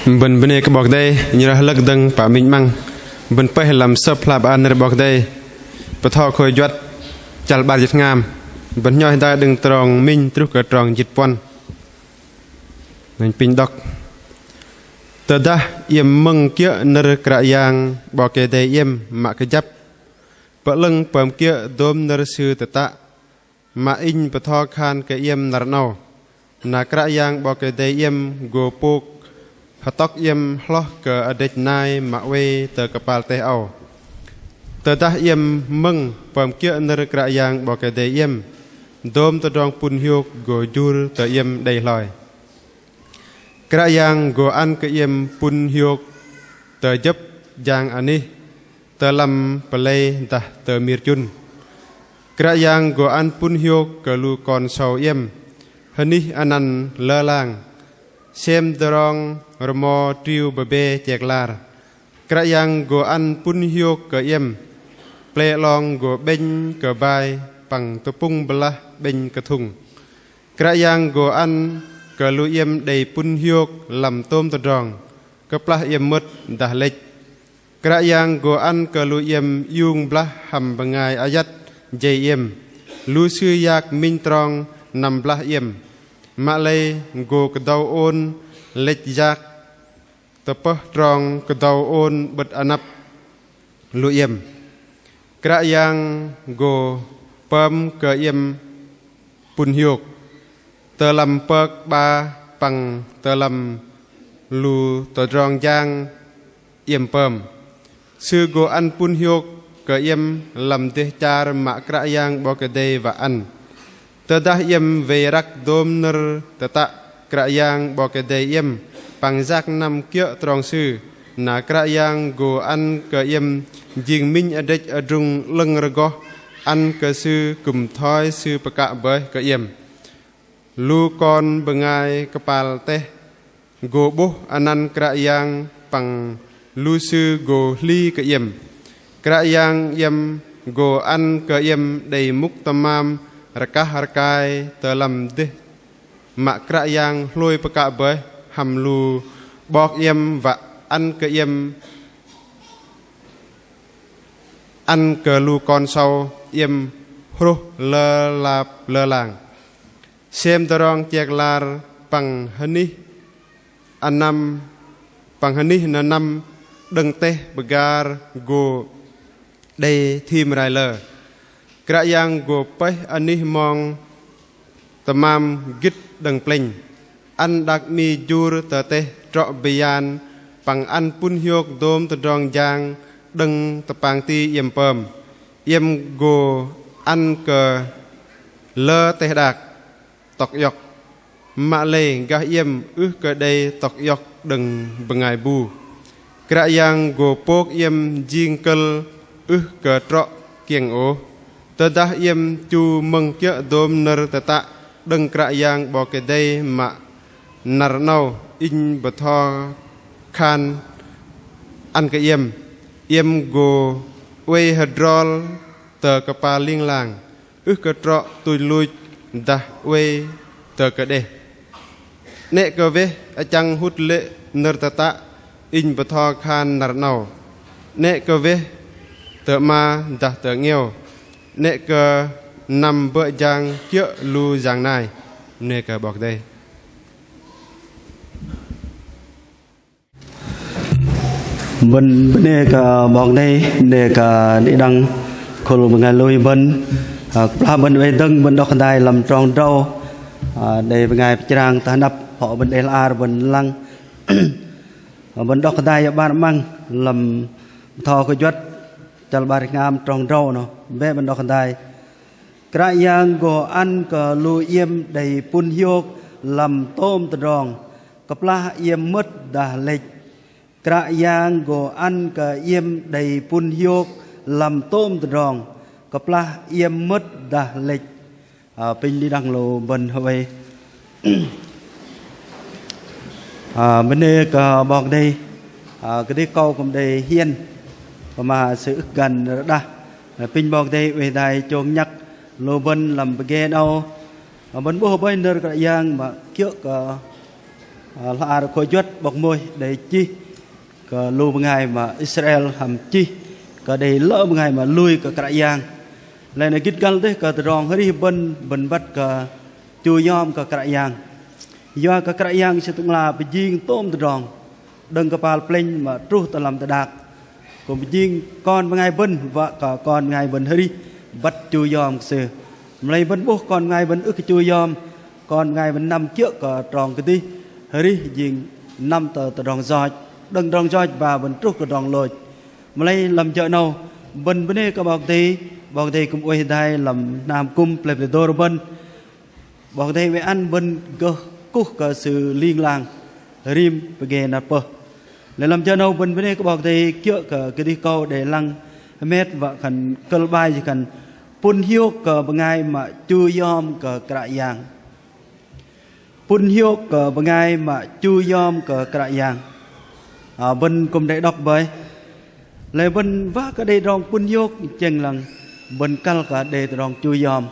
bên này cái bọc đây như là lực đằng bà mình mang bên phải làm sập là bạn này bọc đây bắt thọ khơi giật chặt bàn giật ngam bên nhau hiện tại đừng tròn minh trúc cái tròn giật pon mình pin đọc từ đó yếm mừng kia nở cả yang bọc cái đây yếm mà cái giáp bờ lưng bầm kia đom nở sư tự tạ mà in bắt thọ khan cái yếm nở nào nà cả yang bọc cái đây yếm gồ pok hạt tóc yếm lo cờ ở đây này mà quay từ cái pal teh ao từ đó yếm mừng bầm kia nở cả yang bọc cái đây yếm đom từ trong pun hiu gồ jur từ yếm đầy lòi cả yang gồ ăn cái yếm pun hiu từ giúp yang ani từ làm play ta từ mir chun cả yang gồ ăn pun hiu cờ lu con sầu yếm hani anan lơ lang xem drong rmo triu bebe cheklar cả yang gồ ăn pun hiu cờ yếm play long gồ bên cờ bay bằng tu pung bela bên cờ thùng cả yang gồ ăn cờ lu yếm đầy pun hiu làm tôm từ drong cờ pla yếm mứt dah lech cả yang gồ ăn cờ lu yếm yung bla ham bangai ayat dây yếm lu sư yak minh trong nằm bla yếm mà lay gồ cờ đầu ôn lech yak tập trong cờ đầu ôn bật anap lu yếm cả yang gồ pam cờ yếm pun hiu tờ lâm bậc ba bằng tờ lâm lu tờ rong giang yếm pam sư gồ ăn pun hiu cờ yếm làm tê char mạ cả yang bọc đề và ăn tờ đa yếm về rắc đôm nơ tờ tạ cả yang bọc đề yếm bằng giác năm kia trong sư nà cả yang gồ ăn cờ yếm dình minh ở đây ở rung lưng rơ go ăn cờ sư cùng thoi sư bậc cả bởi cờ yếm lu con bengai kepal teh go boh anan kra yang pang lu sư go li ke yem kra yang yem go an ke yem đầy muk tamam rakah harkai telam deh mak kra yang hloi peka beh ham lu bok yem và ăn ke yem ăn ke lu con sau yem hro lơ lap lơ lang xem terong chek lar pang hani anam pang hani nanam đừng teh begar go đây thim rai lơ kra yang go peh ani mong tamam git đừng pleng ăn đặc mi jur tờ teh trọ bian pang ăn pun hiok dom terong yang đừng tapang ti yem pem yem go ăn cờ lơ teh dak tọc yọc mạ lê gà yếm ước cơ đây tọc yọc đừng bằng ngày bù cả yang gồ pok yếm riêng cơ ước cơ trọ kiêng ố tờ đá yếm chu mừng kia đôm nơ tờ tạ đừng cả yang bỏ cái đây mạ nở nâu in bờ thò khan ăn cái yếm gồ quay hydrol tờ cà pa liên làng ước cơ trọ tùi lui da we tờ cái đây nè cơ về achang hút lệ nở tata in bờ thò khan nở nào nè cơ về tờ ma da tờ nghèo nè cơ nằm bờ giang kia lu giang này nè cơ bọc đây bên nè cơ bọc đây nè cơ đi đăng khổ một ngày lui bên bên bên đăng bên đó khăn đai làm tròn trâu để ngày trang ta nắp họ bên LR bên lăng bên đó khăn đai ban mang làm thò cái chuột cho ba ngam tròn trâu nó về bên đó khăn đai cái yang go ăn cờ lu yếm đầy pun hiu làm tôm từ rong cặp la yếm mứt đà lệch cái yang go ăn cờ yếm đầy pun hiu làm tôm từ rong cặp la yếm mứt đà lệch pin đi đăng lô bên hơi bên đây cả bọc đây cái đi câu cũng đây hiên mà sự gần đó pin bọc đây về đây chôn nhắc lô bên làm bê đâu bên bố bên nơi cái giang mà trước là khôi duất bọc môi để chi cái lưu ngày mà Israel hầm chi cái để lỡ ngày mà lui cái giang lại này kít căn thế cái rong hơi đi bên bắt cái chui yom cái giang do cái giang sẽ tung là bị giang tôm từ rong đừng cái pal pleng mà tru ta làm ta đạc còn bị giang con ngày bên và cả con ngày bên hơi đi bắt chui yom xưa lấy bên bố con ngày bên ức cái chui yom con ngày bên năm trước cả tròn cái tí hơi đi giang năm tờ rong giỏi đừng rong giỏi và bên tru cái rong lôi mà lấy làm chợ nào bên đây các bọc thì cũng quay đây làm nam cung pleb de đô bên bọc thì với ăn bên cơ cúc cả sự liên làng rim về nạp để làm cho nào bên đây các bọc thì kia cả cái đi câu để lăng mét và khẩn cơ bài chỉ cần pun hiu cả bằng ngày mà chui yom cả cãi giang pun hiu cả bằng ngày mà chui yom cả cãi giang bên cùng để đọc với lại bên vác cái đây rong pun hiu chừng lần bên cal cả để rong chui yom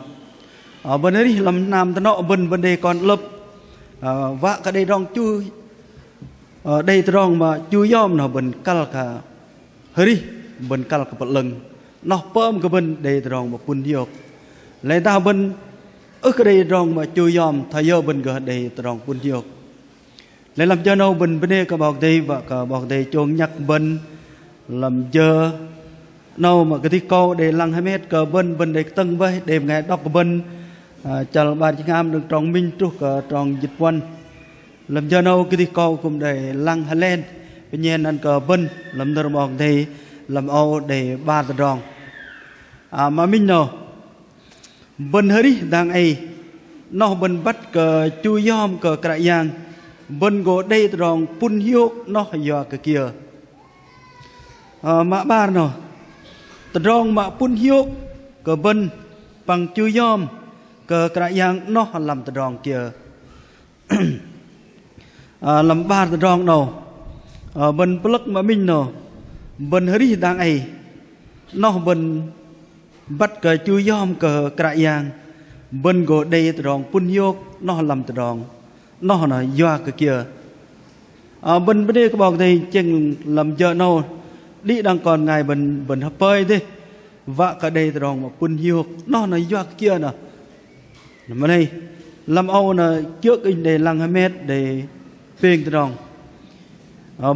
bên ấy làm nam ta nọ bên đây còn lập vác cái đây rong chui đây rong mà chui yom nó bên cal cả hơi đi bên cal cả bật lưng nó bơm cái bên đây rong mà pun hiu lại ta bên ở cái đây rong mà chui yom thay do bên cái đây rong pun hiu lại làm cho nó bên đây cả bọc đây và cả bọc đây chuông nhắc bên làm giờ nâu mà cái tí câu để lăng 2 mét cờ bên để tân với đêm ngày đọc bên chờ bà chị ngam được tròn minh trúc tròn dịch quân làm cho nâu cái tí câu cũng để lăng hai lên bên nhiên ăn cờ bên làm nơ bọc thì làm âu để ba tờ tròn mà mình nào bên hơi đi đang ấy nó bên bắt cờ chui yom cờ cãi giang bên gỗ đây tròn pun hiu nó dò cái kia mà ba nó rong mà pun hiu cờ bên bằng chui yom cờ cãi giang nó làm rong kia làm ba rong nào bên plug mà mình nào bên hơi đi đang ấy nó bên bắt cờ chui yom cờ cãi giang bên gỗ đây rong pun hiu nó làm rong nó là do cái kia bên đây các bạn thì chừng làm giờ nào đi đang còn ngày bên hấp bơi thế và cả đây rong mà pun hiu nó là do cái kia nè mà đây làm âu là trước in để lăng 2 mét để phên rong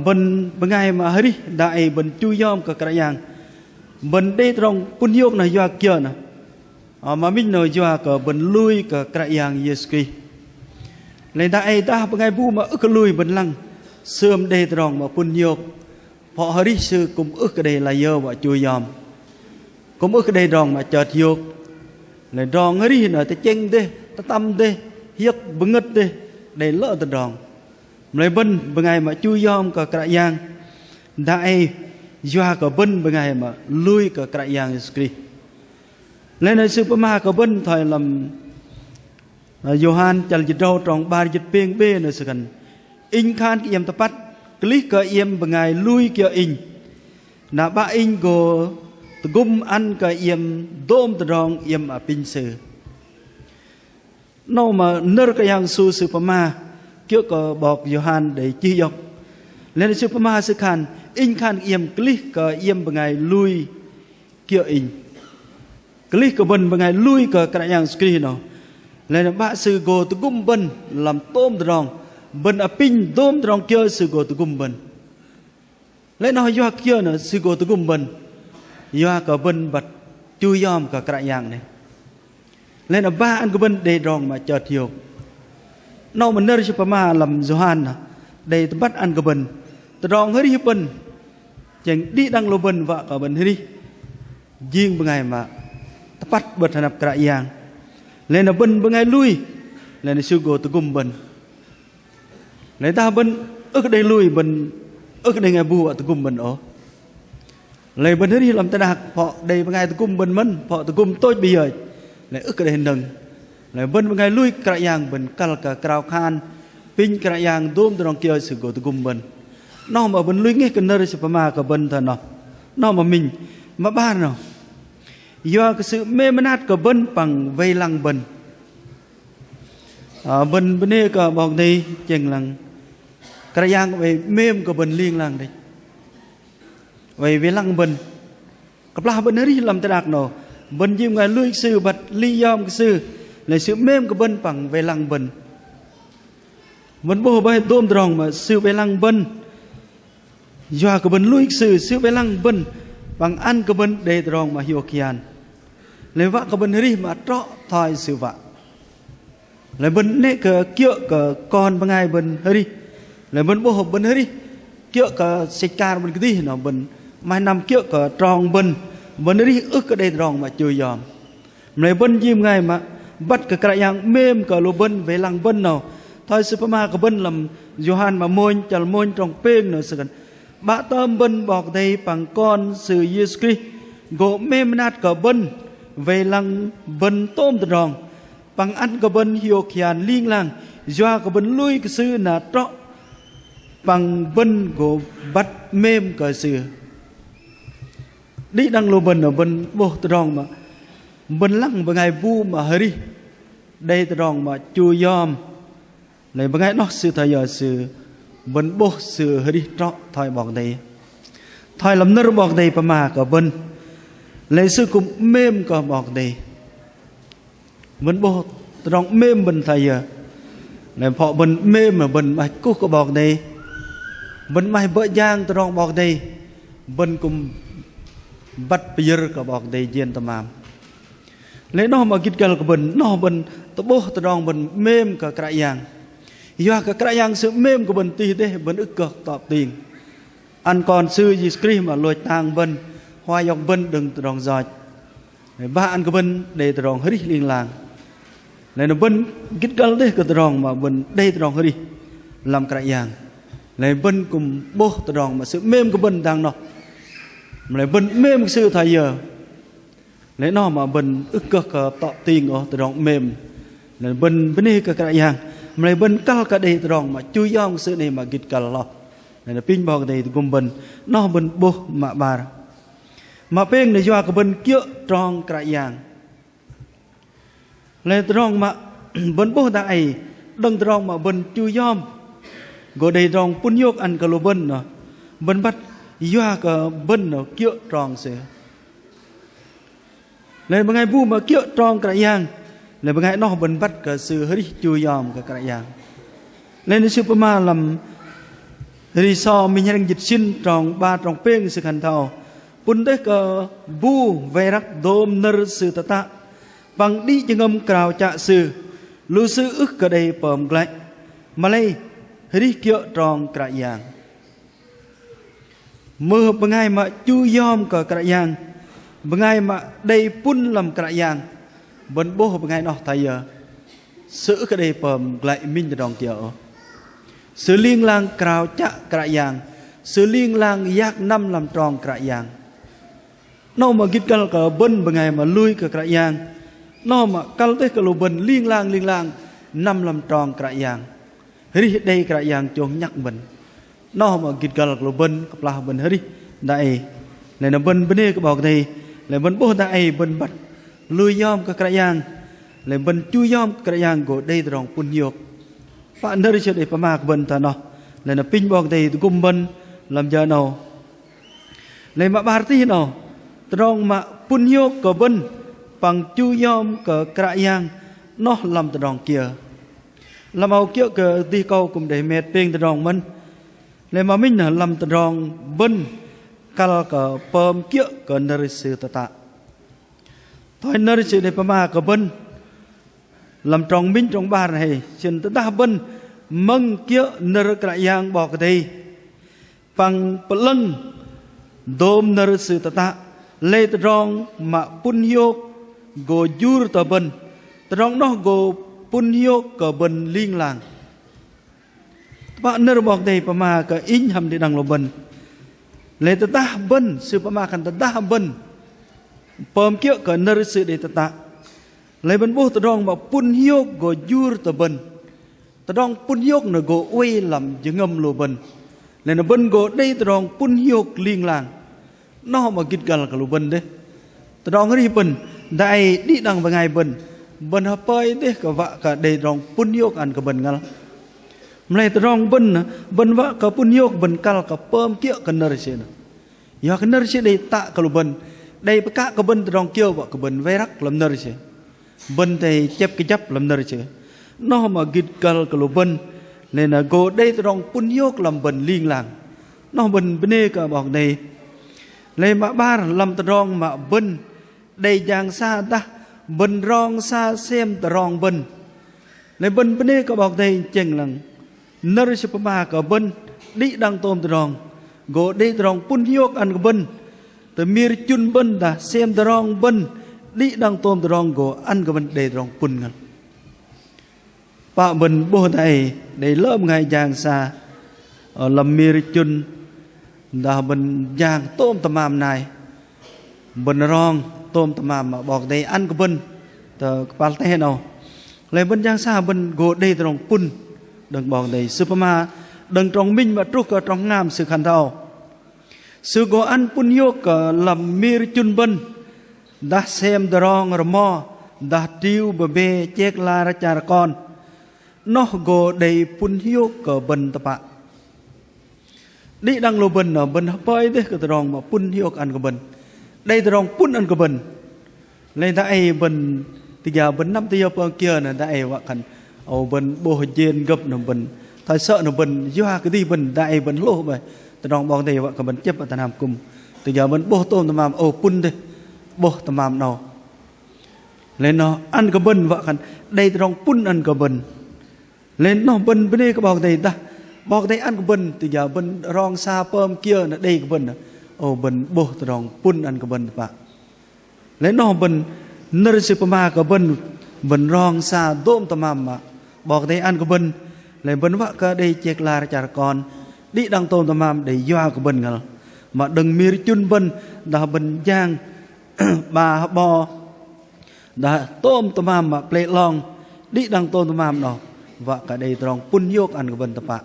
bên ngày mà hơi đi đại bên chui yom cả cái dạng bên đây rong pun hiu là do kia nè mà mình nói do cả bên lui cả cái dạng Yeski lấy đại ta ngày bu mà ức lui bên lăng sớm đây rong mà pun hiu họ hơi đi sư cũng ức cái đây là dơ và chui yom cũng ức cái đây rong mà chợt hiu lại rong hơi đi nữa ta chênh thế ta tâm thế hiếp bưng ngất thế để lỡ ta rong lấy bên ngày mà chui yom cả cái giang đại do cả bên ngày mà lui cả cái giang skri lên này superma cả bên thời làm Johan chal dịch rau tròn ba dịch pieng bê nơi sự gần in khan cái yếm tập bắt click cái yếm bằng ngày lui kia in na ba in go gum ăn cái yếm dom từ rong yếm ở pin sư nó mà nơ cái yang su superma kia có bọc Johan để chi dọc lên superma sự khan in khan yếm click cái yếm bằng ngày lui kia in click cái bên bằng ngày lui cái yang screen nó lên bác sư go từ gum bên làm tôm từ rong bên ở pin tôm từ rong kia sư go từ gum bên lên nó do kia nữa sư go từ gum bên do cả bên bật chui yom cả cái dạng này lên ở ba anh cái bên để rong mà chợt hiểu nó mình nơi chụp mà làm Johan để bắt ăn cái bên từ rong hơi đi bên chẳng đi đăng lô bên vợ cả bên hơi đi riêng bên ngày mà bắt bật thành cái dạng lên là bên ngày lui lên là sư go từ gum bên lấy ta bên ức đây lui bên ức đây ngày bùa từ gum bên ở lấy bên đi làm ta đạc họ đây ngày từ gum bên mình họ từ gum tôi bây giờ lấy ức đây hình đừng lấy bên ngày lui cái dạng bên cal cả cào khan pin cái dạng đôm từ đằng kia sư go từ gum bên nó mà bên lui nghe cái nơi sẽ mà cả bên thật nó mà mình mà ba nào do cái sự mê mát của bên bằng vây lăng bên bên bên này có bọc này chừng là cái giang về mềm của bên liên làng đấy về lăng bên cặp la bên ấy làm thế đặc nọ bên chim ngày lui sư bật ly yom cái sư là sự mềm của bên bằng về lăng bên vẫn bố bay tôm tròn mà sư về lăng bên do của bên lui sư về lăng bên bằng ăn của bên để tròn mà hiểu kian lấy vợ của bên ấy mà trọ thoi sư vợ lấy bên này cái kia cái con bằng ai bên ấy lấy bên bố hộp bên ấy kia cái xịt cà bên cái gì nó bên mai năm kia cái tròn bên ấy ức cái đây tròn mà chưa yom lấy bên chim ngày mà bắt cái yang mềm cái lô bên về lăng bên nào thôi superma cái bên làm Johan mà môn chal môn trong peng nữa sự bạ tôm bên bọc đây bằng con sự Jesus Christ gỗ mềm nát cái bên về lăng bên tôm tròn bằng ăn cái bên hiểu khian liên làng do cái bên lui cái sư là trọ bằng bên gỗ bắt mềm cái sư đi đang lô bên ở bên bộ tròn mà bên lăng bằng ngày vu mà hơi đây tròn mà chui yom này bằng ngày nó sư thời giờ sư bên bộ sư hơi trọ thôi bọc đây thôi làm nơ bọc đây mà cả bên lấy sư cũng mềm cả bọc đây bên bộ tròn mềm bên thời giờ này họ bên mềm mà bên mày cúc cả bọc đây bên mày bỡ giang tròn bọc đây bên cùng bắt bìa cả bọc đây diện tầm am lấy nó mà kít cái bên nó bên tao bố tao đong bên mềm cả cái yang do cái yang sự mềm của bên tì đấy bên ức cực tọp tiền ăn còn sư Jesus Christ mà lôi tang bên hoa dọc bên đừng tao đong giỏi ba ăn cái bên để tao đong hết liên làng lấy nó bên kít cái đấy cái tao đong mà bên đây tao đong hết đi làm cái yang lấy bên cùng bố tao đong mà sự mềm của bên đang nó lại bên mềm sư thầy giờ lấy nó mà bên ức cực tọt tiền ở từ đoạn mềm lại bên bên này cái yang lại bên cao cái đây từ đoạn mà chui yong sư này mà gịt cả lo này là pin bao cái đây cùng bên nó bên bố mà bà mà bên này do cái bên kia tròn cái yang lại từ đoạn mà bên bố ta ấy đằng từ đoạn mà bên chui yom gọi đây đoạn pun yok ăn cái lô bên nó bên bắt do cái bên nó kia tròn sẽ lên bằng ngày vu mà kia tròn cái yang lên bằng ngày nó bên bắt cái sự hơi chui yom cái yang lên superma làm resort mình đang dịch sinh tròn ba tròn peng sự hành thao pun đấy cái vu về rắc dom nơ sự tata bằng đi chừng âm cào chạ sự lưu sư ức cái đây bầm lại mà lấy hơi kia tròn cái yang mưa bằng ngày mà chui yom cái yang bằng ngày mà đây pun làm cái yang bên bố bằng ngày nó thay giờ sự cái đây bầm lại minh cho đòn chợ sự liên lang cào chạ cái yang sự liên lang giác năm làm tròn cái yang nó mà kít cái bên bằng ngày mà lui cái yang nó mà cal tới cái lô bên liên lang năm làm tròn cái yang hết đây cái yang chuông nhắc mình nó mà kít cái lô bên cặp la bên hết đi đây này là bên này cái bọc này lại bên bố ta ấy bên bắt lui yom cái yang lại bên chui yom cái yang của đây tròn pun yok bạn nơi chơi để phá mạc bên ta nó lại là pin bọc này cùng bên làm giờ nào lại mà bà tí nào tròn mà pun yok của bên bằng chui yom cái yang nó làm tròn kia làm màu kia cái đi câu cùng để mệt pin tròn mình lại mà mình là làm tròn bên kalau ke pem kia ke nerisi tata, thôi nerisi để pema ke bên làm tròn minh trong bar này, trên tata bên măng kia ner cái yang bỏ cái đây, bằng peleng dom nerisi tata, lê tròn mà pun yok go jur ta bên, tròn nó go pun yok ke bên liên làng, bạn ner bỏ đây pema ke in ham di dang lo bên lấy tata bên sư pa ma kan tata bên pom kia cái nơi sư để tata lấy bên bố tadong mà pun hiok go jur ta bên tadong pun hiok nó go uy làm chữ ngâm lô bên lấy nó bên go đây tadong pun hiok liên làng nó mà kít gal cái lô bên đấy tadong cái bên đại đi đằng vào ngày bên bên hấp bơi thế cả vợ cả đầy rong pun yok ăn cả bên ngal mlai rong bên vợ cả pun yok bên kal cả pom kia cả nợ xe ya cả nợ xe đầy tạ cả bên đầy cả cả bên rong kia vợ cả bên vẽ rắc làm nợ xe bên thì chép cái chấp làm nợ xe nó mà git kal cả bên nên là go đây rong pun yok làm bên liên làng nó bên bên cả bọc này lên mà ba làm rong mà bên đây giang xa ta bên rong xa xem rong bên lên bên cả bọc này chừng lằng nợ xe ba cả bên đi đang tôm rong go đây rong pun yok ăn cả bên từ mir chun bên ta xem rong bên đi đang tôm rong go ăn cả bên đây rong pun ngal pa bên bố thầy để lớp ngày giang xa làm mir chun đã bên giang tôm tầm này bên rong tôm tầm mà bọc đây ăn cái bên từ pal te nào lấy bên giang xa bên go đây trong pun đừng bọc đây superma đừng trong minh mà trúc ở trong ngam sự khăn thao sự go ăn pun yok làm mir chun bên đã xem rong rmo đã tiêu bờ bê chek la ra cha con nó go đây pun yok bên tập ạ đi đang lô bên ở bên hấp bơi đấy cái rong mà pun yok ăn cái bên đây rong pun ăn cái bên lên tại bên thì giờ bên năm thì giờ bên kia là tại vợ khăn ở bên bồ dên gấp nó bên thay sợ nó bên doa cái gì bên tại bên lô vậy từ rong bong thì vợ cái bên chấp ở Tân Nam cùng từ giờ bên bồ tôm tầm ô pun đây bồ tầm nào lên nó ăn cái bên vợ khăn đây rong pun ăn cái bên lên nó bên đây cái bong thì ta bọc đây ăn cái bên từ giờ bên rong xa pơm kia là đây cái bên ô bên bồ rong pun ăn cái bên bạn lấy nó bên nơi sự pama cái bên rong xa tôm tầm mà bọc đây ăn cái bên lấy bên vợ cái đây chẹt la chả con đi đang tôm tầm để doa cái bên ngờ mà đừng mir chun bên đã bên giang bà bò đã tôm tầm mà plei long đi đang tôm tầm nào vợ cái đây rong pun yok ăn cái bên tập bạn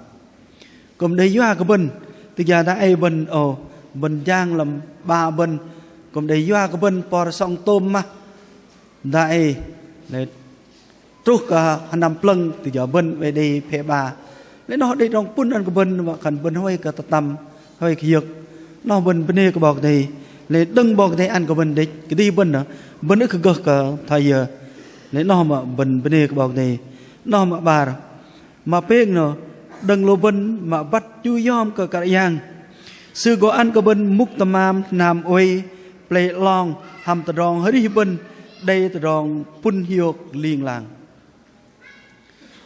cùng đây doa cái bên thì giờ đã ai bên bên giang làm ba bên cùng đây doa cái bên por song tôm mà đại này trúc cả năm plâng thì giờ bên về đây phe ba lấy nó đây trong pun ăn cái bên và khẩn bên hơi cả tầm hơi kiệt nó bên đây cái bọc này lấy đừng bọc này ăn cái bên đấy cái đi bên nữa bên nữa cứ cả thời giờ lấy nó mà bên đây cái bọc này nó mà bà mà peng nó đừng lô bên mà bắt chu yom cả yang sư có ăn cái bên múc tamam nam oi plei long ham tờ rong hơi đi bên đây tờ rong pun hiok liên làng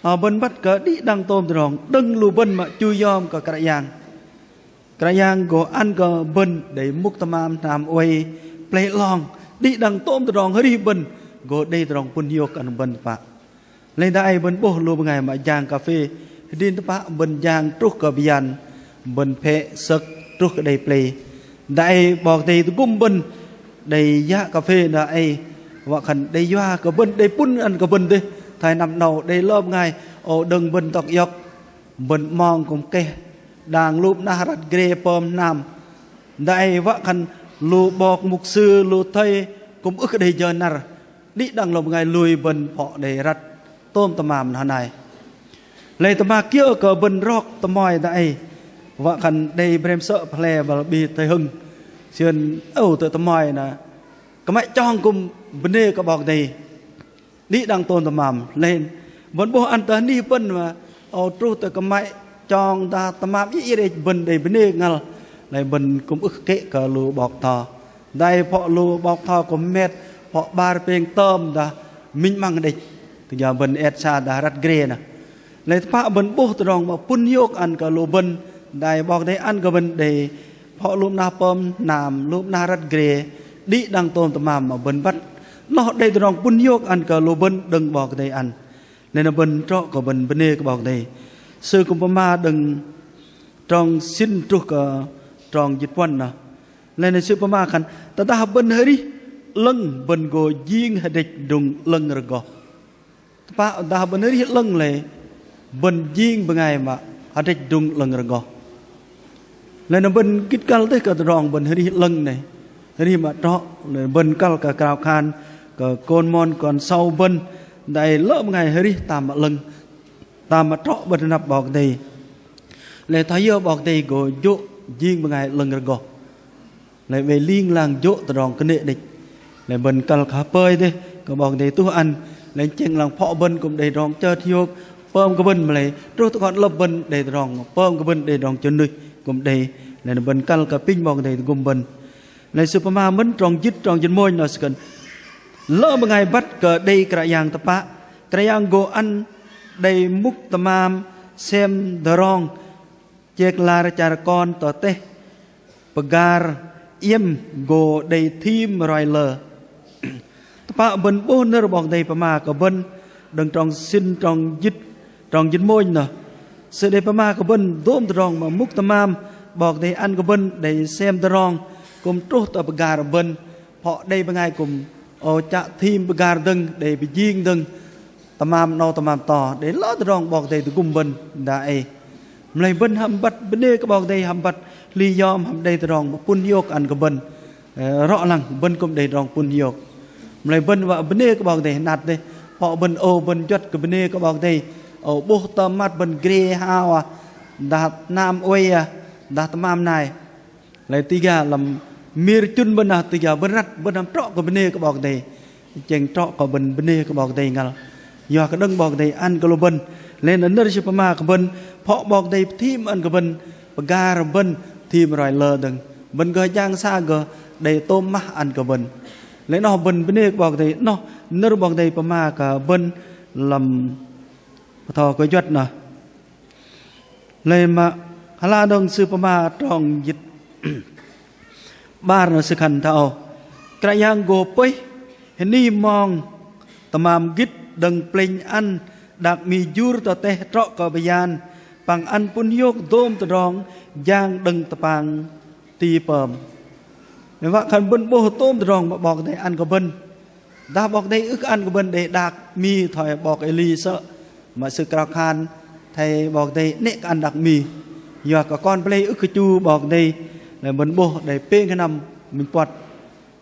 ở bên bắt cả đi đăng tôm tờ rong đừng lô bên mà chu yom cả yang có ăn cái bên để múc tamam nam oi plei long đi đăng tôm tờ rong hơi đi bên có đây tờ rong pun hiok ăn bên bạn lên đây bên bố lô bên ngày mà giang cà phê đi tới bác bên giang trúc cà bian bên phe sực trúc cái đây play đại bọc thì cũng bên đầy giá cà phê là ai và khẩn đầy doa cả bên đầy pun ăn cả bên đi thay nằm đầu đầy lom ngày ở đừng bên tọc dọc bên mong cũng kê đang lúc na rắt ghê pom nam đại vợ khẩn lù bọc mục sư lù thầy cũng ức đầy giờ nà đi đang lom ngày lùi bên họ đầy rắt tôm tầm màm này lấy tầm kia ở bên rock tầm mỏi đại vợ khăn đây brem sợ ple và bị thầy hưng xuyên từ tầm mỏi nè cái mẹ chong cùng vấn đề cái bọc này đi đang tôn tầm màm lên vẫn bố ăn tới đi bên mà tru từ cái mẹ chong ta tầm màm ý đây bên đây vấn đề ngal lại bên cũng ức kệ cả lù bọc thò đây họ lù bọc thò của mẹ họ ba bên tôm đã minh mang địch thì giờ bên etsa đã rất ghê nè lấy phá bên bố rong mà pun yok ăn cả lô bên đại bọc đây ăn cả bên để họ lúc na pom nam lúc na rất ghê đi đang tôm tầm mà bên bắt nó đây rong pun yok ăn cả lô bên đừng bọc đây ăn nên là bên trọ của bên này cái bọc đây sư cũng ma đừng trong xin trúc trong dịch quân nè nên là sư ma khăn ta bên hơi đi lưng bên gồ riêng hay địch đùng lưng rồi gò ta bên hơi đi lưng này bên riêng bên ngày mà ở đây đùng lưng rồi gò nên là bên kít cal tới cả rong bên hơi đi lưng này hơi đi mà trọ bên cal cả cào khan cả côn mon còn sau bên đại lỡ một ngày hơi tam mà lưng tam mà trọ bên nắp bọc đây lại thấy yêu bọc đây của dỗ riêng một ngày lưng rồi lại về liên làng dỗ từ đòn cái nệ địch lại bên cào khá bơi đi có bọc đây tu ăn lại chừng lòng phọ bên cũng để đòn chơi thiêu bơm cái bên mà lại rồi tụi con lập bên để đòn bơm cái bên để đòn chân nuôi cũng để lại bên cào cả pin bọc đây cùng bên lại superma vẫn tròn dít tròn chân môi nó cần lỡ một ngày bắt cờ đây cái yang tập á cái yang go ăn đây múc tamam xem đòn chèk la cha con tờ tê pagar im go đây thim rồi lờ tập bên bố nơ bọc đây pama cả bên đừng tròn xin tròn dít môi nè sự đây pama cả bên đốm tròn mà múc tamam bọc đây ăn cả bên đây xem đòn cùng trút ở pagar bên họ đây bên ngay cùng ở chợ thim pagar đừng để bị giêng đừng tamam no tamam to để lỡ đòn bọc đây từ cùng bên đại lại bên hầm bật bên đây cái bọc đây hầm bật li yom hầm đây đòn pun yok ăn cả bên rõ lằng bên cũng đây đòn pun yok lại bên và bên đây cái bọc đây nạt đây họ bên ô bên chốt cái bên đây cái bọc đây ở bô tâm mắt bên grey hao đạt nam oi đạt tamam này lại tiga làm mir chun bên nào tiga bên rắt bên nam trọ cái bên đây cái bọc đây chèn trọ cái bên đây cái bọc đây ngal do cái đấng bọc đây ăn cái lô bên lên ở nơi Superma cái bên họ bọc đây thím ăn cái bên ga bên thím rồi lờ đừng bên cái giang xa cái để tôm má ăn cái bên lấy nó bên đây bọc đây nó nơi bọc đây Superma cái bên làm thò cái giật nè lên mà hala đông Superma trong dịch ba nó sự khẩn thao cái giang gộp ấy hình như mong tamam git đừng pleng ăn đặc mi jur tờ tê trọ cờ bì an bằng ăn pun yok dôm tờ rong giang đừng tờ bằng tì pờm nếu vậy khẩn bên bố tôm tờ rong bọc đây ăn có bên đã bọc đây ức ăn có bên để đặc mi thỏi bọc ấy ly sợ mà sự cao khan thầy bọc đây nệ ăn đặc mi giờ cả con play ức cái chu bọc đây là bên bố để pê cái nằm mình quạt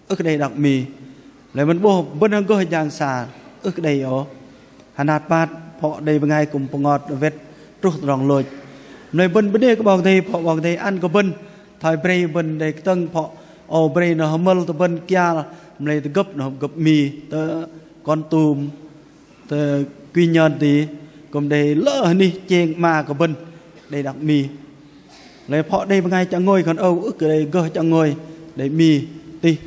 ức đây đặc mi là bên bố bên ăn có giang xà ức đây ở hà nát bát họ đây bên ngay cùng ngọt vết trút rong lôi nơi bên đây có bọc đây họ bọc đây ăn có bên thời bray bên đây tân họ ô bray nó hâm từ bên kia này từ gấp nó gấp mì từ con tùm từ quy nhơn thì cùng đây lỡ đi chèn mà có bên đây đặt mì lấy họ đây bên ngay chẳng ngồi còn âu ức đây gơ chẳng ngồi để mì đi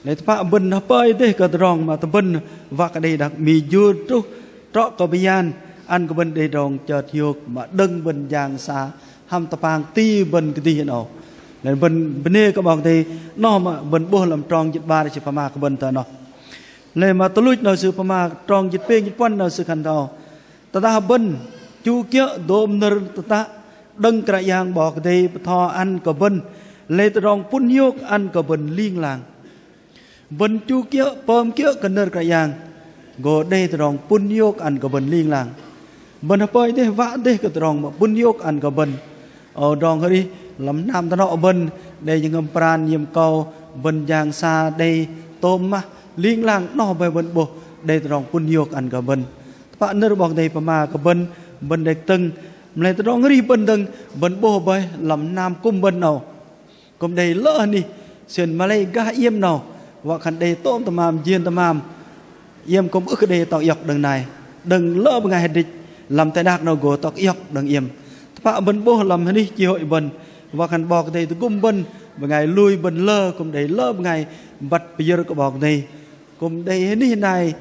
lấy phá bên nó bơi thế cái rong mà từ bên và cái đây đặt mì dưa trúc trọ có bây an ăn có bên đây rong chợt hiu mà đừng bên giang xa ham tập hàng ti bên cái ti hiện ổ lấy bên đây có bằng thì nó mà bên bố làm tròn dịch ba để chụp mà có bên tờ nó lấy mà tôi lúc nào chụp mà tròn dịch pe dịch quan nào sự khẩn đầu ta bên chu kia đôm nơ ta đừng cái giang bỏ cái đây thò ăn có bên lấy từ rong pun hiu ăn có bên liên làng bên chu kia pom kia cần nơ cái giang go đây từ rong pun yok ăn có bên liên làng bên hơi thế vã thế cái từ rong mà pun yok ăn có bên ở rong hơi đi làm nam ta nọ bên đây những ngâm pran nhiệm cầu bên giang xa đây tôm mà liên làng nọ về bên bộ đây từ rong pun yok ăn có bên bạn nơi bọc đây mà có bên đây tưng này từ rong đi bên tưng bên bộ bay làm nam cung bên nào cùng đây lỡ đi sườn Malay ga yếm nào và khăn đây tôm tamam diên tamam yếm cũng ức đây tao yọc đằng này đừng lỡ một ngày địch làm tai đạc nào gồ tao yọc đằng yếm bạn bên bố làm đi chi hội bên và khăn bọc đây từ cung bên một ngày lui bên lơ cũng để lỡ một ngày bật bây giờ có bọc đây cũng đây đi này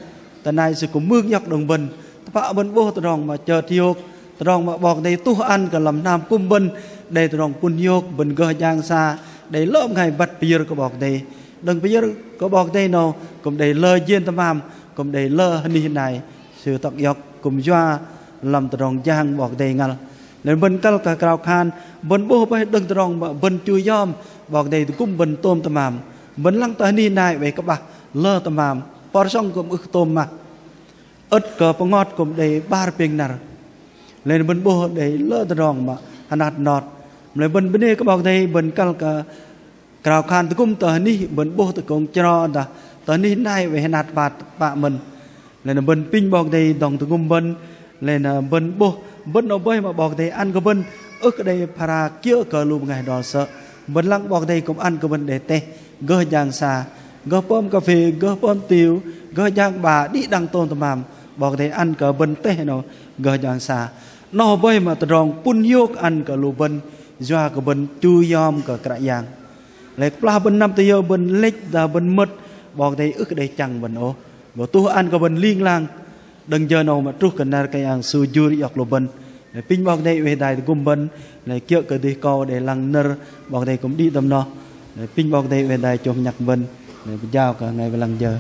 tại này sự cũng mương yọc đằng bên bạn bên bố tao rong mà chờ thiêu tao rong mà bọc đây tu ăn cả làm nam cung bên đây tao rong pun yok bên gơ giang xa để lỡ một ngày bật bây giờ có bọc đây đừng bây giờ có bọc đây nào cũng để lơ diên tamam cũng để lơ hình này sự tập dọc cùng doa làm tròn giang bọc đây ngal nên bên cao cả cao khan bên bố bay đừng tròn mà bên chui yom bọc đây cũng bên tôm tamam bên lăng ta hình này về các bạn lơ tamam por song cũng ức tôm mà ớt cờ bông ngọt cũng để ba ping nار nên bên bố để lơ tròn mà hạt nọt nên bên đây các bọc đây bên cao cả cao khan cũng tờ ni bên bố tờ công cho đã tờ ni này về hạt bạt bạ mình lên là bên pin bọc đây đồng từ gum bên lên là bên bố bên nó bơi mà bọc đây ăn cái bên ức đây para kia cờ lùm ngày đó sợ bên lăng bọc đây cũng ăn cái bên để tê gơ giang xa gơ bom cà phê gơ bom tiêu gơ giang bà đi đăng tôn tầm màm bọc đây ăn cờ bên tê nó gơ giang xa nó bơi mà từ rong pun yok ăn cờ lùm bên doa cờ bên chu yom cờ cạ giang lại pla bên năm tây bên lệch ra bên mật bọc đây ức đây chẳng bên ô bộ tu ăn cờ bên liên lang đừng giờ nào mà trút cái này cái hàng su duri học lùm bên pin bọc đây về đài gum bên này kia cái đi co để lăng nơ bọc đây cũng đi tầm nó pin bọc đây về đài chồng nhạc bên giao cả ngày về lăng giờ